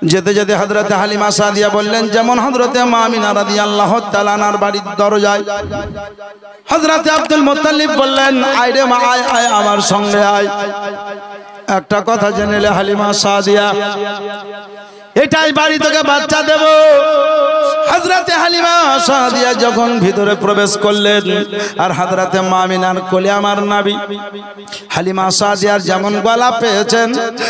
যেতে যেতে হযরতে হালিমা সাদিয়া বললেন, যেমন হযরতে মা আমিনা রাদিয়াল্লাহু তাআলা আনহার বাড়ির দরজায় হযরতে আব্দুল মুত্তালিব বললেন, আয় রে মা, আয় আয় আমার সঙ্গে আয়। একটা কথা জেনেলে হালিমা সাদিয়া, এটাই বাড়ি থেকে বাচ্চা দেব। হযরতে হালিমা সাদিয়া যখন ভিতরে প্রবেশ করলেন, আর হযরতে মা আমিনার কোলে আমার নবী হালিমা সাদিয়ার যেমন গলা পেয়েছেন,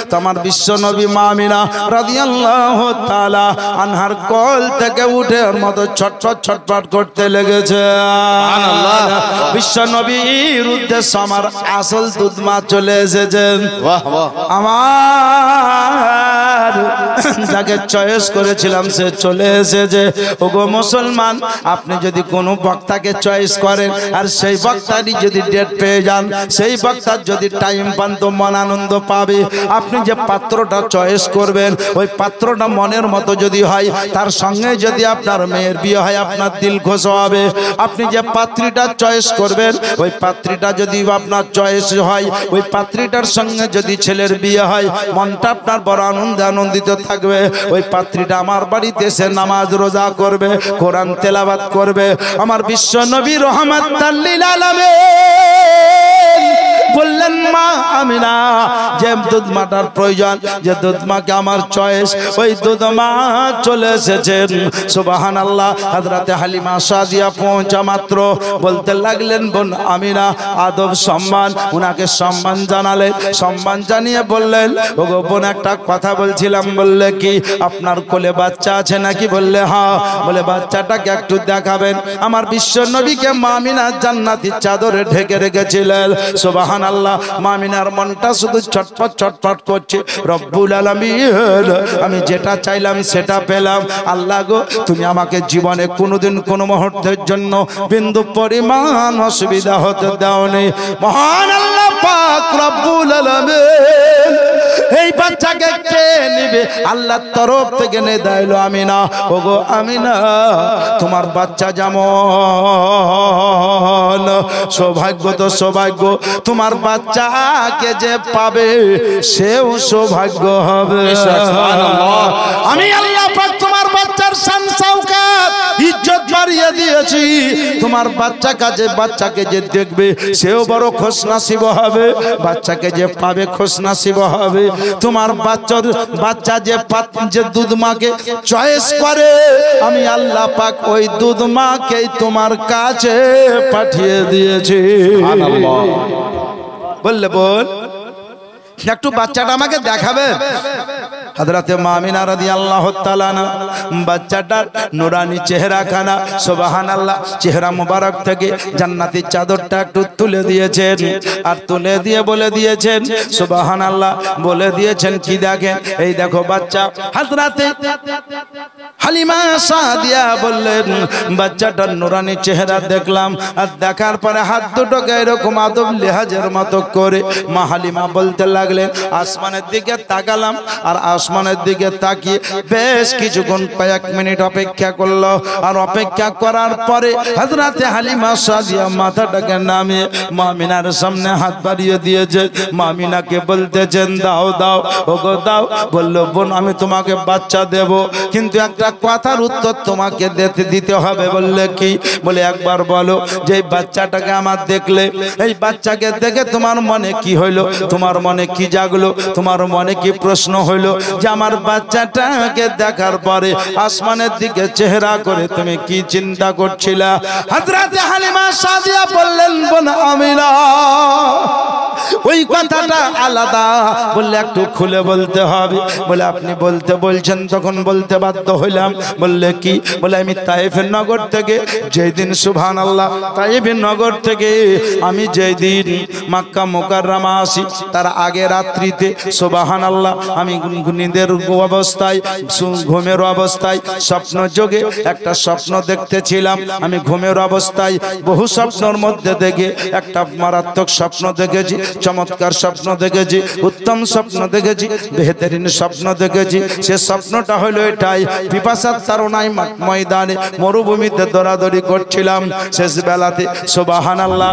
তো আমার বিশ্ব নবী মা আমিনা রাদিয়াল্লাহু তাআলা আনহার কোল থেকে উঠে ওর মতো ছটফট ছটফট করতে লেগেছে। সুবহানাল্লাহ। বিশ্ব নবীর উদ্দেশ্যে আমার আসল দুধমা চলে এসেছেন। বাহ বাহ। আমার যাকে চয়েস করেছিলাম সে চলে এসেছে। ওগো মুসলমান, আপনি যদি কোনো বক্তাকে চয়েস করেন আর সেই বক্তারই যদি ডেট পেয়ে যান, সেই বক্তার যদি টাইম পান তো মন আনন্দ পাবে। আপনি যে পাত্রটা চয়েস করবেন ওই পাত্রটা মনের মতো যদি হয়, তার সঙ্গে যদি আপনার মেয়ের বিয়ে হয় আপনার দিল খুশ হবে। আপনি যে পাত্রীটা চয়েস করবেন ওই পাত্রীটা যদি আপনার চয়েস হয়, ওই পাত্রীটার সঙ্গে যদি ছেলের বিয়ে হয় মনটা আপনার বড় আনন্দিত থাকবে। ওই পাত্রীটা আমার বাড়িতে এসে নামাজ রোজা করবে, কোরআন তেলাওয়াত করবে। আমার বিশ্ব নবী রহমাতাল লিল আলামিন বললেন, মা আমিনা, যে দুধ মাটার প্রয়োজন, যে দুধ মাকে আমার চয়েস, ওই দুধ মা চলে এসেছেন। সুবহানাল্লাহ। হযরতে হালিমা সাদিয়া পৌঁছা মাত্র বলতে লাগলেন, বোন আমিনা, আদব সম্মান, উনাকে সম্মান জানালেন। সম্মান জানিয়ে বললেন, ওগো বোন, একটা কথা বলছিলাম। বললে কি, আপনার কোলে বাচ্চা আছে নাকি? বললে হ্যাঁ। বলে বাচ্চাটাকে একটু দেখাবেন। আমার বিশ্ব নবীকে মা আমিনা জান্নাতি চাদরে ঢেকে রেখেছিলেন। সুবহানাল্লাহ। মা আমিনার মনটা শুধু ছটফট ছটফট করছে। রব্বুল আলামিন, আমি যেটা চাইলাম সেটা পেলাম। আল্লাহ গো, তুমি আমাকে জীবনে কোনোদিন কোনো মুহূর্তের জন্য বিন্দু পরিমাণ অসুবিধা হতে দাওনি। মহান আল্লাহ পাক রব্বুল আলামিন এই বাচ্চাকে কে নিবে? আল্লাহর তরফ থেকে নেদা এলো আমিনা। ওগো আমিনা, তোমার বাচ্চা যেমন সৌভাগ্য তো সৌভাগ্য, তোমার বাচ্চাকে যে পাবে সেও সৌভাগ্য হবে। আমি আল্লাহ পাক তোমার বাচ্চার শান শাওকাত ইজ্জত বাড়িয়ে দিয়েছি। তোমার বাচ্চাকে যে দেখবে সেও বড় খুশনসিব হবে, বাচ্চাকে যে পাবে খুশনসিব হবে। তোমার বাচ্চা যে দুধ মাকে চয়েস করে, আমি আল্লাহ পাক ওই দুধ মাকেই তোমার কাছে পাঠিয়ে দিয়েছি। সুবহানাল্লাহ। বললে বোন, একটু বাচ্চাটা আমাকে দেখাবে? হযরতে মা আমিনা রাদিয়াল্লাহু তাআলা বাচ্চাটার নুরানি চেহারাখানা, সুবহানাল্লাহ, চেহারা মোবারক থেকে জান্নাতি চাদরটা একটু তুলে দিয়েছেন। আর তুলে দিয়ে বলে দিয়েছেন, সুবহানাল্লাহ, বলে দিয়েছেন কি দেখেন, এই দেখো বাচ্চা। হযরতে হালিমা সাদিয়া বললেন, বাচ্চাটার নুরানি চেহারা দেখলাম। আর দেখার পরে হাত দুটোকে এরকম আদব লেহাজের মতো করে মা হালিমা বলতে লাগলেন, আসমানের দিকে তাকালাম। আর আসমানের দিকে তাকিয়ে বেশ কিছুক্ষণ, কয়েক মিনিট অপেক্ষা করলো। আর অপেক্ষা করার পরে হযরতে হালিমা সাদিয়া মাথাটাকে নামিয়ে মা আমিনার সামনে হাত বাড়িয়ে দিয়েছে। মা আমিনাকে বলতেছেন, দাও দাও, ওগো দাও। বললো, বোন, আমি তোমাকে বাচ্চা দেব, কিন্তু একটা কথার উত্তর তোমাকে দিতে হবে। বললে কি? বলে একবার বলো যে এই বাচ্চাটাকে আমার দেখলে, এই বাচ্চাকে দেখে তোমার মনে কি হইলো? তোমার মনে কি জাগলো? তোমার মনে কি প্রশ্ন হইলো যে আমার বাচ্চাটাকে দেখার পরে আসমানের দিকে চেহারা করে তুমি কি চিন্তা করছিলা? হযরতে হালিমা সাদিয়া বললেন, বোন আমিনা, ওই কথাটা আলাদা। বললে একটু খুলে বলতে হবে। বলে আপনি বলতে বলছেন, তখন বলতে বাধ্য হইলাম। বললে কি? বলে আমি তায়েফের নগর থেকে যেই দিন, সুবহানাল্লাহ, তায়েফের নগর থেকে আমি যেই দিন মক্কা মুকাররমা আসি তার আগে রাত্রিতে, সুবহানাল্লাহ, আমি নিদের অবস্থায়, ঘুমের অবস্থায় স্বপ্ন যোগে একটা স্বপ্ন দেখতেছিলাম। আমি ঘুমের অবস্থায় বহু স্বপ্নের মধ্যে দেখে একটা মারাত্মক স্বপ্ন দেখেছি, চমৎকার স্বপ্ন দেখেছি, উত্তম স্বপ্ন দেখেছি, বেহতরিন স্বপ্ন দেখেছি। সে স্বপ্নটা হলো এটাই, পিপাসার তাড়নায় ময়দানে মরুভূমিতে দৌড়াদৌড়ি করছিলাম। শেষ বেলাতে, সুবহানাল্লাহ,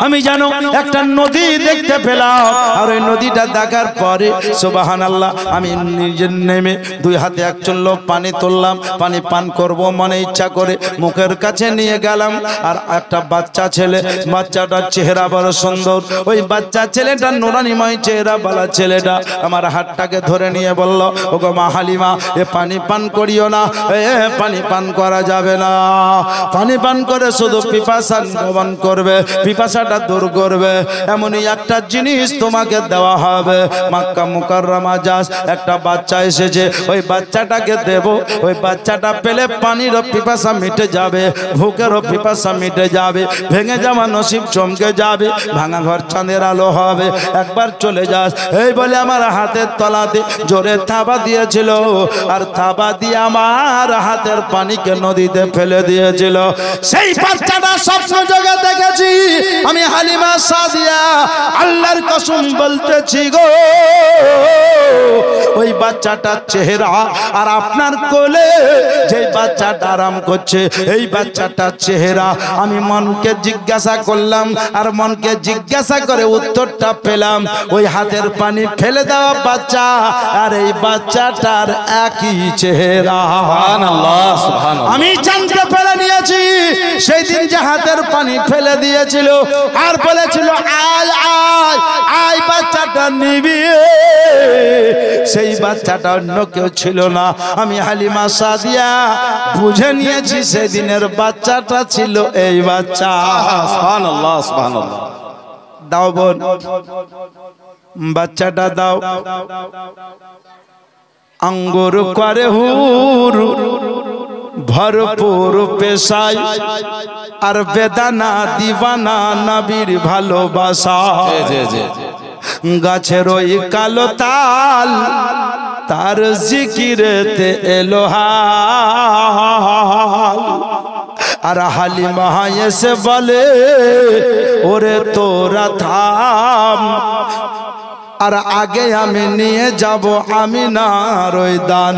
আমি জানো একটা নদী দেখতে পেলাম। আর ওই নদীটা দেখার পরে, সুবহানাল্লাহ, আমি নিজের নেমে দুই হাতে এক চুল্লো পানি তুললাম, পানি পান করব মনে ইচ্ছা করে মুখের কাছে নিয়ে গেলাম। আর একটা বাচ্চা ছেলে, বাচ্চাটার চেহারা বড় সুন্দর, ওই বাচ্চা ছেলেটা নুরানিময় চেহারা বলা ছেলেটা আমার হাতটাকে ধরে নিয়ে বলল, ওগো মা হালিমা, এ পানি পান করিও না, পানি পান করা যাবে না। পানি পান করে শুধু পিপাসা নিবারণ করবে, পিপাসাটা দূর করবে, এমনই একটা জিনিস তোমাকে দেওয়া হবে। মক্কা মুকাররমা যাস, একটা বাচ্চা এসেছে, ওই বাচ্চাটাকে দেব, ওই বাচ্চাটা পেলে পানিরও পিপাসা মিটে যাবে, ভুকেরও পিপাসা মিটে যাবে, ভেঙে যাওয়া নসিব চমকে যাবে, ভাঙা ঘর চাঁদের আলো হবে। একবার চলে যাস। এই বলে আমার হাতের তলাতে জোরে থাবা দিয়েছিল, আর থাবা দিয়ে আমার হাতের পানিকে নদীতে ফেলে দিয়েছিল। সেই বাচ্চাটা স্বপ্ন জগতে দেখেছি আমি হালিমা সাদিয়া, আল্লাহর কসম বলতেছি গো, ওই বাচ্চাটার চেহারা আর আপনার কোলে যে বাচ্চাটা আরাম করছে এই বাচ্চাটার চেহারা, আমি মনকে জিজ্ঞাসা করলাম, আর মনকে জিজ্ঞাসা করে উত্তরটা পেলাম, ওই হাতের পানি ফেলে দেওয়া বাচ্চা আর এই বাচ্চাটার একই চেহারা। সুবহানাল্লাহ, সুবহানাল্লাহ। আমি জানতে পেরে নিয়েছি সেই দিন যে হাতের পানি ফেলে দিয়েছিল আর বলেছিল আয় আয় আয় বাচ্চাটা নিবি, সেই বাচ্চাটা অন্য কেউ ছিল না, আমি হালিমা সাদিয়া বুঝে নিয়েছি সেদিনের বাচ্চাটা ছিল এই বাচ্চা। সুবহানাল্লাহ, সুবহানাল্লাহ। দাও বোন, বাচ্চাটা দাও। আঙ্গুর করে হুর ভরপুর পেশায়, আর বেদানা দিবানা নবীর ভালোবাসা। গাছের ওই কালো তাল তার জিকিরেতে এলো হাল, আর হালিমা এসে বলে ওরে তোরা থাম, আর আগে আমি নিয়ে যাব আমিনার ওই দান,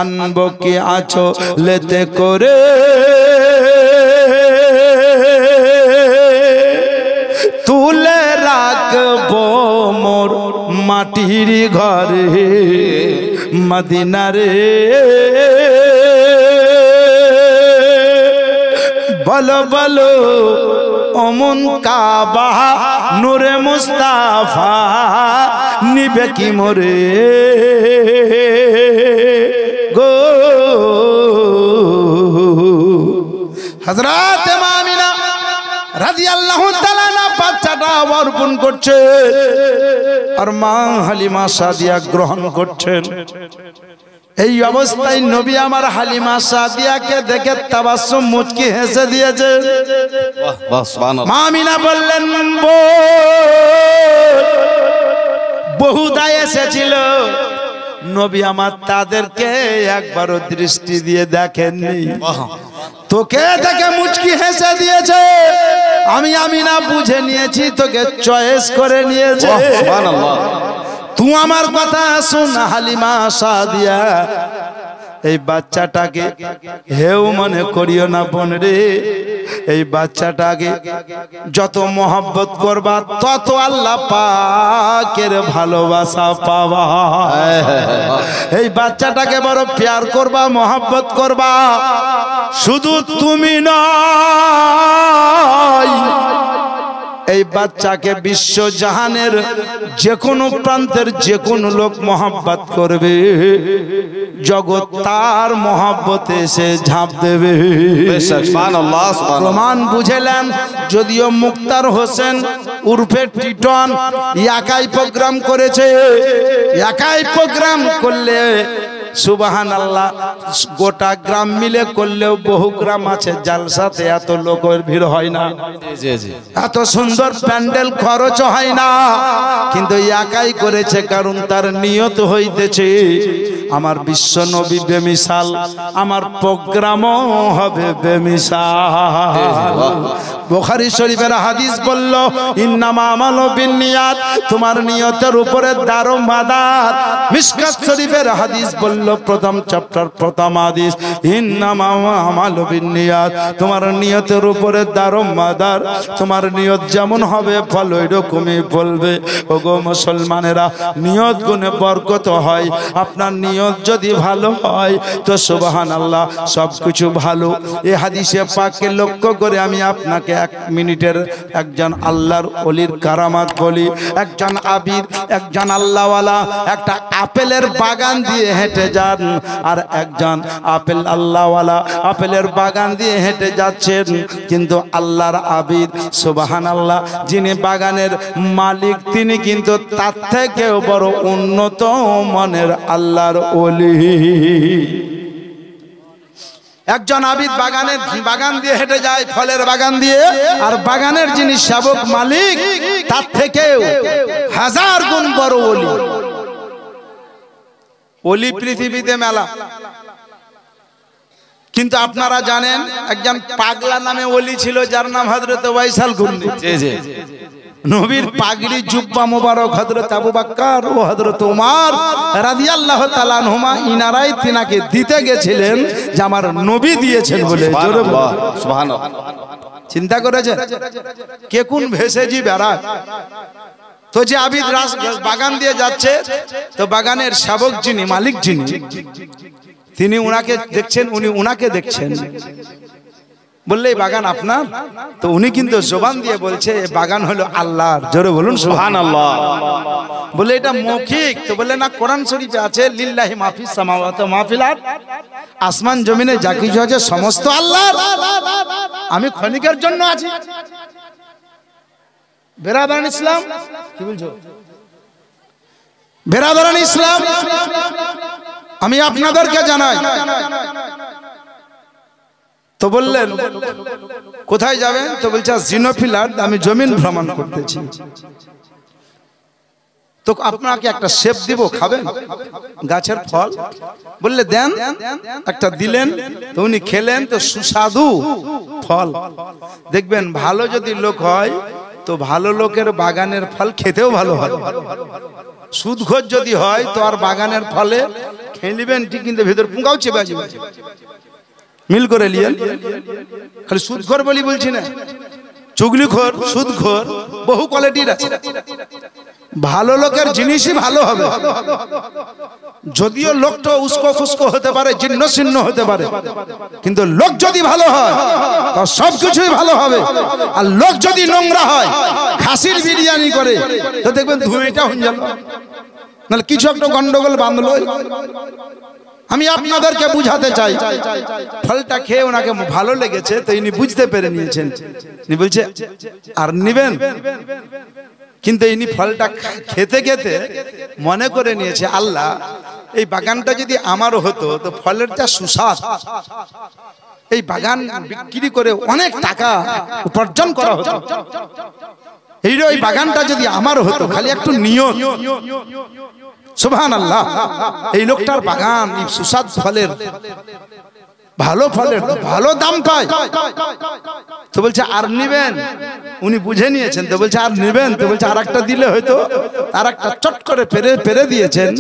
আনবো কি আছো লেতে করে, তুলে রাখবো মোর মাটির ঘরে মদিনারে। বলো বলো অমন কাবা নূরে মুস্তাফা নিবে কি মোরে গো। হযরত মা আমিনা রাদিয়াল্লাহু তাআলা বাচ্চাটা অর্পণ করছে, আর মা হালিমা সাদিয়া গ্রহণ করছেন। এই অবস্থায় নবী আমার হালিমা সাদিয়াকে দেখে তাবাসসুম মুচকি হেসে দিয়েছে। মা আমিনা বললেন, বহুদা এসেছিল, নবী আমার তাদেরকে একবারও দৃষ্টি দিয়ে দেখেননি, তোকে দেখে মুচকি হেসে দিয়েছে। আমি আমিনা বুঝে নিয়েছি তোকে চয়েস করে নিয়েছে। সুবহানাল্লাহ। তুই আমার কথা শুন হালিমা সাদিয়া, এই বাচ্চাটাকে হেউ মনে করিও না বোন রে, এই বাচ্চাটাকে যত মহব্বত করবা তত আল্লাহ পাকের ভালোবাসা পাবা। এই বাচ্চাটাকে বড় প্যার করবা, মহব্বত করবা, শুধু তুমি নয় এই বাচ্চাকে বিশ্ব জাহানের যে কোনো প্রান্তের যে কোনো লোক মহব্বত করবে, জগৎ তার মহব্বতে এসে ঝাঁপ দেবে। প্রমাণ বুঝেলেন, যদিও মুক্তার হোসেন উর্ফে টিটন একাই প্রোগ্রাম করেছে, একাই প্রোগ্রাম করলে সুবহানাল্লাহ গোটা গ্রাম মিলে করলেও বহু গ্রাম আছে জালসাতে এত লোকের ভিড় হয় না, এত সুন্দর প্যান্ডেল খরচ হয় না, কিন্তু একাই করেছে কারণ তার নিয়ত হইতেছে আমার বিশ্ব নবী বেমিসাল, আমার প্রোগ্রামও হবে বেমিসাল। বুখারী শরীফের হাদিস বলল ইন্নামা আমালু বিন্নিয়াত, তোমার নিয়তের উপরে দারোমাদার। মিশকাত শরীফের হাদিস বলল প্রথম চ্যাপ্টার প্রথম হাদিস ইন্নামা আমালু বিন্নিয়াত, তোমার নিয়তের উপরে দারোমাদার। তোমার নিয়ত যেমন হবে ফল ওই রকমই বলবে। ওগো মুসলমানেরা, নিয়ত গুণে বরকত হয়। আপনার নিয়ত যদি ভালো হয় তো সুবহানাল্লাহ সবকিছু ভালো। এই হাদিসে পাককে লক্ষ্য করে আমি আপনাকে 1 মিনিটের একজন আল্লাহর ওলির কারামাত বলি। একজন আবিদ, একজন আল্লাহওয়ালা একটা আপেলের বাগান দিয়ে হেঁটে যান, আর একজন আপেল আল্লাহওয়ালা আপেলের বাগান দিয়ে হেঁটে যাচ্ছেন, কিন্তু আল্লাহর আবিদ সুবহানাল্লাহ যিনি বাগানের মালিক তিনি কিন্তু তার থেকেও বড় উন্নত মনের আল্লাহর ওলি। একজন আবিদ বাগান দিয়ে হেঁটে যায়, ফলের বাগান দিয়ে, আর বাগানের যিনি সেবক মালিক তার থেকেও 1000 গুণ বড় ওলি। ওলি পৃথিবীতে মেলা, কিন্তু আপনারা জানেন একজন পাগলা নামে ওলি ছিল যার নাম হযরত ওয়াইসাল কুন্নি। নবীর পাগড়ি জুব্বা মোবারক হযরত আবু বকর ও হযরত ওমর রাদিয়াল্লাহু তাআলা আনহুমা ইনারাই তিনাকে দিতে গেছিলেন যে আমার নবী দিয়েছেন বলে। জোরে সুবহানাল্লাহ। চিন্তা করেছেন কে কোন ভেসেজি বেড়া। তো যে আবিদ বাগান দিয়ে যাচ্ছে, তো বাগানের সেবক যিনি মালিক যিনি তিনি উনাকে দেখছেন, উনি উনাকে দেখছেন। বললে এই বাগান আপনার? তো উনি কিন্তু জবান দিয়ে বলছে এই বাগান হলো আল্লাহর। জোরে বলুন সুবহানাল্লাহ। বলে এটা মৌখিক? তো বললে না, কোরআন শরীফে আছে লিল্লাহি মা ফিস সামাওয়াতি ওয়া মা ফিল আরদ, আসমান জমিনে যা কিছু আছে সমস্ত আল্লাহর, আমি ক্ষণিকের জন্য আছি। বেরাদারান ইসলাম কি বলছো? বেরাদারান ইসলাম আমি আপনাদেরকে জানাই। তো বললেন কোথায় যাবেন? তো বলছে জিনোফিলার, আমি জমিন ভ্রমণ করতেছি। তো আপনাকে একটা শেপ দিব, খাবেন গাছের ফল? বললে দেন। একটা দিলেন, তো উনি খেলেন, তো সুস্বাদু ফল। দেখবেন ভালো যদি লোক হয় তো ভালো লোকের বাগানের ফল খেতেও ভালো হয়। সুদখোর যদি হয় তো আর বাগানের ফলে খেলিবেন ঠিক, কিন্তু ভেতর পুঙ্গাও চেপে যাবে। মিল করে লিয়েন। খালি সুদখোর বলি বলছি না, চুগলিখোর সুদখোর বহু কোয়ালিটির আছে। ভালো লোকের জিনিসই ভালো হবে, যদিও লোকটা উস্কো খুস্কো হতে পারে, জীর্ণ শীর্ণ হতে পারে, কিন্তু লোক যদি ভালো হয় তো সবকিছুই ভালো হবে। আর লোক যদি নোংরা হয়, খাসির বিরিয়ানি করে, তো দেখবেন ধুয়েটা হয়ে গেল, নাহলে কিছু একটা গন্ডগোল বাঁধলো। আমি আপনাদেরকে বুঝাতে চাই, ফলটা খেয়ে ওনাকে ভালো লেগেছে, তো ইনি বুঝতে পেরে নিয়েছেন। ইনি বলছে আর নিবেন, কিন্তু ইনি ফলটা খেতে খেতে মনে করে নিয়েছে আল্লাহ এই বাগানটা যদি আমারও হতো তো ফলের যা সুস্বাদ, এই বাগান বিক্রি করে অনেক টাকা উপার্জন করা হতো। এই বাগানটা যদি আমারও হতো, খালি একটু নিয়ত। সুবহানাল্লাহ। এই লোকটার বাগান এই সুস্বাদ ফলের, ভালো ফলের ভালো দাম পায়। তো বলছে আর নিবেন? উনি বুঝে নিয়েছেন, তো বলছে আর নিবেন? তো বলছে আর একটা দিলে হয়তো। আর একটা চট করে পেরে দিয়েছেন,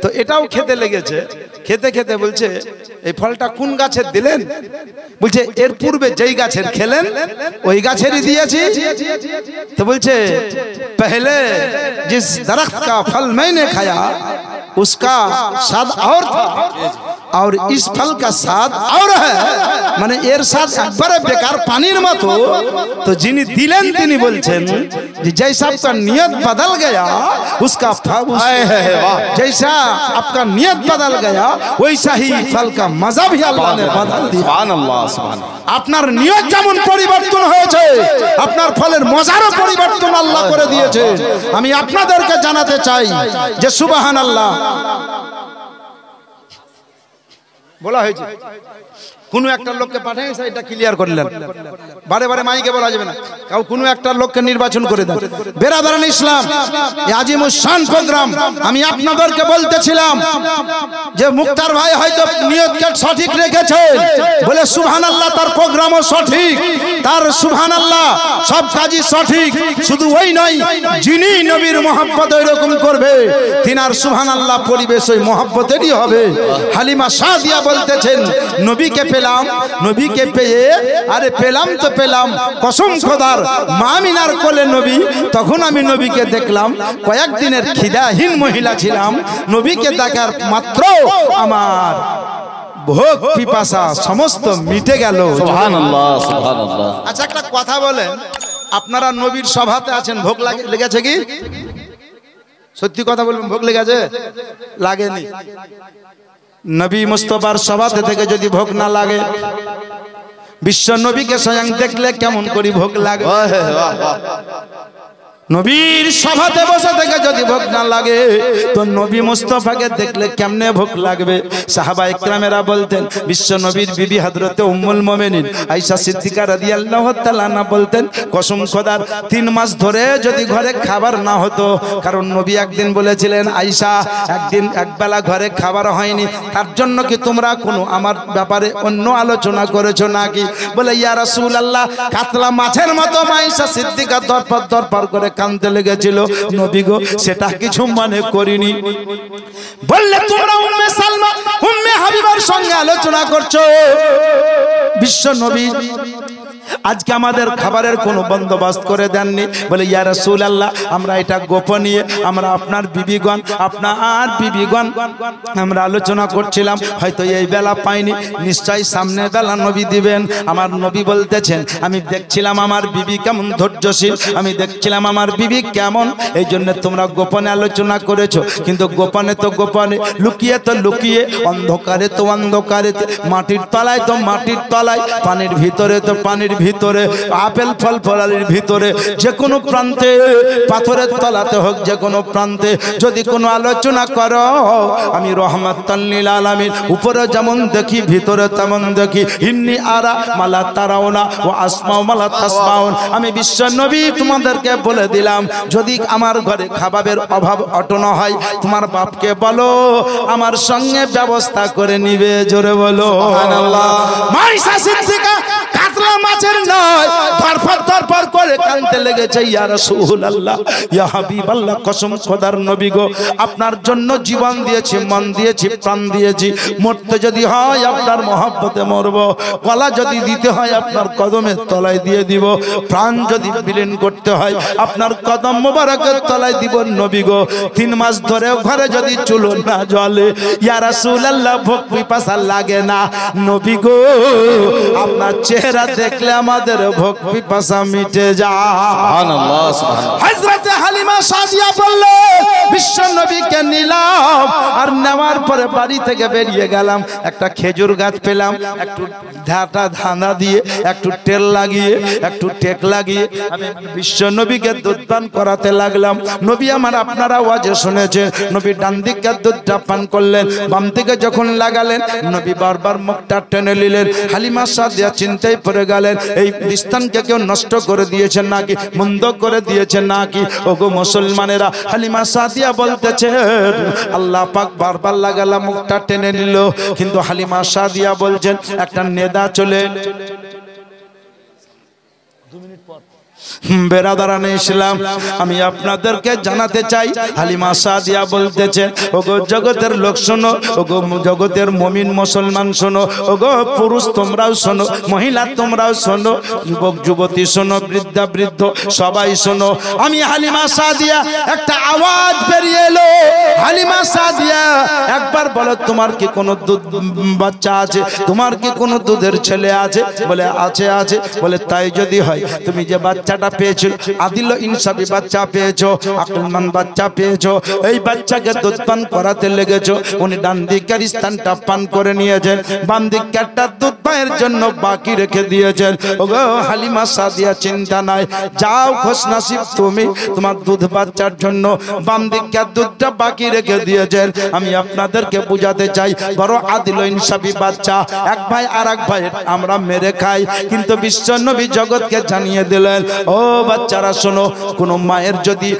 তো এটাও খেতে লেগেছে। খেতে খেতে বলছে এই ফলটা কোন গাছের দিলেন? বলছে এর পূর্বে যেই গাছের খেলেন ওই গাছেরই দিয়েছি। তো বলছে पहले जिस दरख्त का फल मैंने खाया उसका स्वाद और था, और इस फल का स्वाद और है। মানে এর স্বাদ একবারে বেকার পানির মতো। তো যিনি দিলেন তিনি বলছেন যে जैसा आपका नियत बदल गया उसका फल, जैसा आपका नियत बदल गया वैसा ही फल का मजा भी अल्लाह ने बदल दिया। सुभानाल्लाह, सुभानाल्लाह। আপনার নিয়ত যেমন পরিবর্তন হয়েছে, আপনার ফলের মজারও পরিবর্তন আল্লাহ করে দিয়েছে। আমি আপনাদেরকে জানাতে চাই যে সুবহানাল্লাহ বলা হয়েছে কোনো একটা লোককে পাঠান, এটা ক্লিয়ার করলেন, বারে বারে মাইকে বলা যাবে না, কাউ কোনো একটা লোককে নির্বাচন করে দেন। বেরাদারান ইসলাম, এই আজিমুস শান প্রোগ্রাম আমি আপনাদেরকে বলতেছিলাম যে মুক্তার ভাই হয়তো নিয়তকে সঠিক রেখেছে বলে সুবহানাল্লাহ, তার প্রোগ্রামও সঠিক, তার সুবহানাল্লাহ সব কাজই সঠিক। শুধু ওই নয়, যিনি নবীর মহব্বত এরকম করবে তিনার সুবহানাল্লাহ পরিবেশ ওই মহব্বতেরই হবে। হালিমা সাদিয়া বলতেছেন নবীকে পেলাম, নবীকে পেয়ে আরে পেলাম তো পেলাম, কসম খোদার মা আমিনার কোলে নবী, তখন আমি নবীকে দেখলাম, কয়েকদিনের খিদাহীন মহিলা ছিলাম, নবীকে দেখার মাত্র আমার ভোগ পিপাসা সমস্ত মিটে গেল। সুবহানাল্লাহ, সুবহানাল্লাহ। আচ্ছা একটা কথা বলেন, আপনারা নবীর সভাতে আছেন, ভোগ লেগেছে কি? সত্যি কথা বলবেন, ভোগ লেগেছে? লাগেনি। নবী মুস্তাফার সভাতে থেকে যদি ভোগ না লাগে, বিশ্ব নবীকে স্বয়ং দেখলে কেমন করে ভোগ লাগে? নবীর সভাতে বসে থেকে যদি ভোগ না লাগে তো নবী মুস্তাফাকে দেখলে কেমনে ভোগ লাগবে? সাহাবা ইকরামেরা বলতেন, বিশ্ব নবীর বিবি হযরতে উম্মুল মুমিনিন আয়েশা সিদ্দিকা রাদিয়াল্লাহু তাআলা আনহা বলতেন, কসম খোদার 3 মাস ধরে যদি ঘরে খাবার না হতো, কারণ নবী একদিন বলেছিলেন, আয়েশা একদিন একবেলা ঘরে খাবার হয়নি, তার জন্য কি তোমরা কোনো আমার ব্যাপারে অন্য আলোচনা করেছো নাকি? বলে ইয়া রাসূলুল্লাহ, কাতলা মাছের মতো আয়েশা সিদ্দিকা দরপার করে কাঁদতে লেগেছিল। নবী গো, সেটা কিছু মনে করিনি। বললে তোমরা উম্মে সালমা উম্মে হাবিবার সঙ্গে আলোচনা করছো। বিশ্ব নবী আজকে আমাদের খাবারের কোনো বন্দোবস্ত করে দেননি। বলে ইয়া রাসূলুল্লাহ, আমরা এটা গোপনীয়, আমরা আপনার বিবিগণ আমরা আলোচনা করছিলাম, হয়তো এই বেলা পাইনি, নিশ্চয়ই সামনের বেলা নবী দিবেন। আমার নবী বলতেছেন, আমি দেখছিলাম আমার বিবি কেমন ধৈর্যশীল, আমি দেখছিলাম আমার বিবি কেমন, এই জন্য তোমরা গোপনে আলোচনা করেছো। কিন্তু গোপনে তো গোপনে, লুকিয়ে তো লুকিয়ে, অন্ধকারে তো অন্ধকারে, মাটির তলায় তো মাটির তলায়, পানির ভিতরে তো পানির ভিতরে, আপেল ফল ফলালির ভিতরে, যে কোনো প্রান্তে, পাথরের তলাতে হোক, যে কোনো প্রান্তে যদি কোনো আলোচনা করো, আমি রহমাতাল লিল আলামিন, উপরে যেমন দেখি ভিতরে তেমন দেখি। ইন্নী আরা মালা তারাউনা ও আসমাউ মালা তাসমাউন। আমি বিশ্ব নবী তোমাদেরকে বলে দিলাম, যদি আমার ঘরে খাবারের অভাব অটন হয়, তোমার বাপকে বলো আমার সঙ্গে ব্যবস্থা করে নিবে। জোরে বলো সুবহানাল্লাহ। মাইশা সিদ্দিকা কাতলা মাছের নয়, ধরফর করে কাঁদতে লেগেছে, ইয়া রাসূলুল্লাহ, ইয়া হাবিবাল্লাহ, কসম খোদার নবী গো, আপনার জন্য জীবন দিয়েছি, মন দিয়েছি, প্রাণ দিয়েছি, মরতে যদি হয় আপনার মহব্বতে মরব, গলা যদি দিতে হয় আপনার কদমের তলায় দিয়ে দিব, প্রাণ যদি বিলীন করতে হয় আপনার কদম মোবারকের তলায় দিব। নবী গো, 3 মাস ধরে ঘরে যদি চুলো না জ্বলে, ইয়া রাসূলুল্লাহ, ভোগ পিপাসা লাগে না। নবী গো, আপনার চেহারা দেখলে আমাদের ভোগ পিপাসা মিটে যায়। সুবহানাল্লাহ, সুবহানাল্লাহ। হযরত হালিমা সাদিয়া বলল, বিশ্ব নবীকে নিলাম, আর নেওয়ার পরে বাড়ি থেকে বেরিয়ে গেলাম, একটা খেজুর গাছ পেলাম, একটু ধানা দিয়ে, একটু তেল লাগিয়ে, একটু টেক লাগিয়ে আমি বিশ্ব নবীকে দুধ পান করাতে লাগলাম। নবী আমার, আপনারা ওয়াজে শুনেছেন, নবী ডান দিকে দুধটা পান করলেন, বাম দিকে যখন লাগালেন, নবী বারবার মুখটা টেনে নিলেন। হালিমা সাদিয়া চিন্তায় পড়ে গেলেন, এই স্থানকে কেউ নষ্ট করে দিয়েছেন নাকি, মন্দ করে দিয়েছেন নাকি? ওগো মুসলমানেরা, হালিমা সাদিয়া বলতেছেন, আল্লাহ পাক বারবার লাগালা, মুখটা টেনে নিল, কিন্তু হালিমা সাদিয়া বলছেন, একটা নেদা চলে। বেরাদারানে ইসলাম, আমি আপনাদেরকে জানাতে চাই, হালিমা সাদিয়া বলতেছেন, ওগো জগতের লোক শোনো, ওগো জগতের মুমিন মুসলমান শোনো, ওগো পুরুষ তোমরাও শোনো, মহিলা তোমরাও শোনো, যুবক যুবতী শোনো, বৃদ্ধা বৃদ্ধ সবাই শোনো। আমি হালিমা সাদিয়া, একটা আওয়াজ বেরিয়ে এলো, হালিমা সাদিয়া একবার বলো, তোমার কি কোনো দুধ বাচ্চা আছে? তোমার কি কোনো দুধের ছেলে আছে? বলে আছে আছে। বলে তাই যদি হয়, তুমি যে বাচ্চা বাচ্চাটা পেয়েছো, আদিল ইনসাফি বাচ্চা পেয়েছো, আকলমান বাচ্চা পেয়েছো, এই বাচ্চাকে দুধ পান করাতে লেগেছো। উনি ডান দিকের স্থানটা পান করে নিয়েছেন, বাম দিকটা দুধ পানের জন্য বাকি রেখে দিয়েছেন। ওগো হালিমা সাদিয়া চিন্তা নাই, যাও খুশনসিব তুমি, তোমার দুধ বাচ্চার জন্য বাম দিকটা দুধটা বাকি রেখে দিয়েছেন। আমি আপনাদেরকে বুঝাতে চাই, বড় আদিল ইনসাফি বাচ্চা, এক ভাই আর এক ভাই আমরা মেরে খাই, কিন্তু বিশ্ব নবী জগৎকে জানিয়ে দিলেন, ও বাচ্চারা শোনো, কোন মায়ের যদি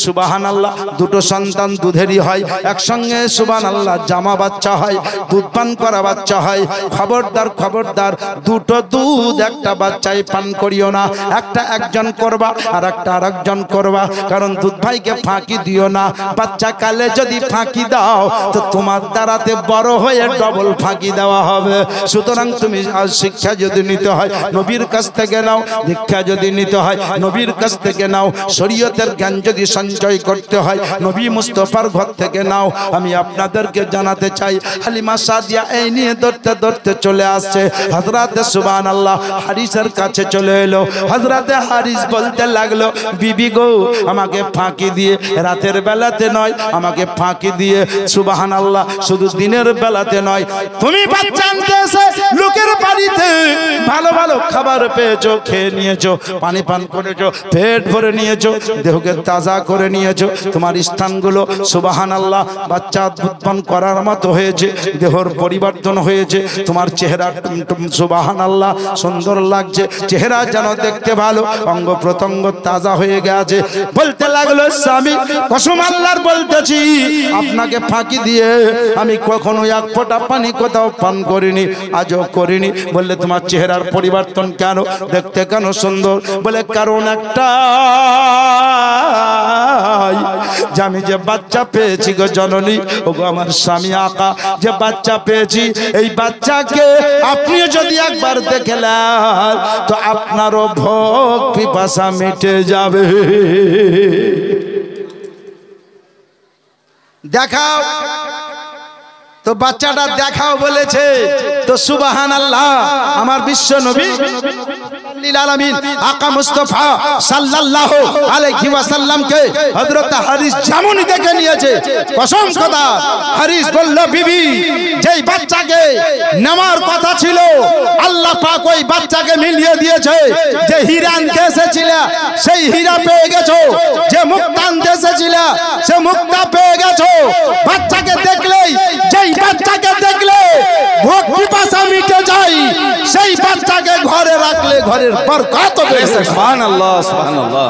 সুবহানাল্লাহ দুটো সন্তান দুধেরই হয়, একসঙ্গে সুবহানাল্লাহ জামা বাচ্চা হয়, দুধ পান করা বাচ্চা হয়, খবরদার খবরদার দুটো দুধ একটা বাচ্চাই পান করিও না, একটা একজন করবা আর একটা আরেকজন করবা, কারণ দুধ ভাইকে ফাঁকি দিও না। বাচ্চা কালে যদি ফাঁকি দাও তো তোমার দ্বারাতে বড় হয়ে ডবল ফাঁকি দেওয়া হবে। সুতরাং তুমি শিক্ষা যদি নিতে হয় নবীর কাছ থেকে নাও, দীক্ষা যদি নিতে হয় নবীর কাছ থেকে নাও, শরীয়তের জ্ঞান যদি সঞ্চয় করতে হয় নবী মুস্তাফার ঘর থেকে নাও। আমি আপনাদেরকে জানাতে চাই, হালিমা সাদিয়া এই নিয়ে ধরতে ধরতে চলে আসছে। হযরতে সুবহানাল্লাহ হারিসের কাছে চলে এলো। হযরতে হারিস বলতে লাগলো, বিবি গো আমাকে ফাঁকি দিয়ে, রাতের বেলাতে নয়, আমাকে ফাঁকি দিয়ে সুবহানাল্লাহ শুধু দিনের বেলাতে নয়, তুমি বাচ্চা আনতে এসে লোকের বাড়িতে ভালো ভালো খাবার পেয়েছো, খেয়ে নিয়েছো, পানি পান করেছো, পেট ভরে নিয়েছো, দেহকে তাজা করে নিয়েছো, তোমার স্থানগুলো সুবহানাল্লাহ বাচ্চা দুধ পান করার মতো হয়েছে, দেহর পরিবর্তন হয়েছে, তোমার চেহারা সুবহানাল্লাহ সুন্দর লাগছে, চেহারা যেন দেখতে ভালো, অঙ্গ প্রত্যঙ্গ তাজা হয়ে গেছে। বলতে লাগলো, স্বামী কসম আল্লাহর বলতেছি, আপনাকে ফাঁকি দিয়ে আমি কখনো এক ফোঁটা পানি কোথাও পান করিনি, আজও করিনি। বললে তোমার চেহারার পরিবর্তন কেন, দেখতে কেন সুন্দর? বলে কারণ একটা, যে আমি যে বাচ্চা পেয়েছি গো জননী, ও গো আমার স্বামী আকা, যে বাচ্চা পেয়েছি, এই বাচ্চাকে আপনিও যদি একবার দেখলেন তো আপনারও ভোগ পিপাসা মিটে যাবে। দেখাও তো, বাচ্চাটা দেখাও বলেছে তো সুবহানাল্লাহ। আমার বিশ্ব নবী আলামিন আকা মুস্তাফা সাল্লাল্লাহু আলাইহি ওয়াসাল্লামকে হযরত হারিস যেমনই দেখে নিয়েছে, কসম খোদা হারিস বলল, বিবি যেই বাচ্চাকে নেওয়ার কথা ছিল আল্লাহ পাক ওই বাচ্চাকে মিলিয়ে দিয়েছে। যে হীরা আনতে এসেছিল সেই হীরা পেয়ে গেছো, যে মুক্তা আনতে এসেছিল সে মুক্তা পেয়ে গেছো। বাচ্চাকে দেখলেই, যেই বাচ্চাকে দেখলে ভোগ পিপাসা মিটে যায়, সেই বাচ্চাকে ঘরে রাখলে ঘরের বরকত হবে। সুবহানাল্লাহ সুবহানাল্লাহ।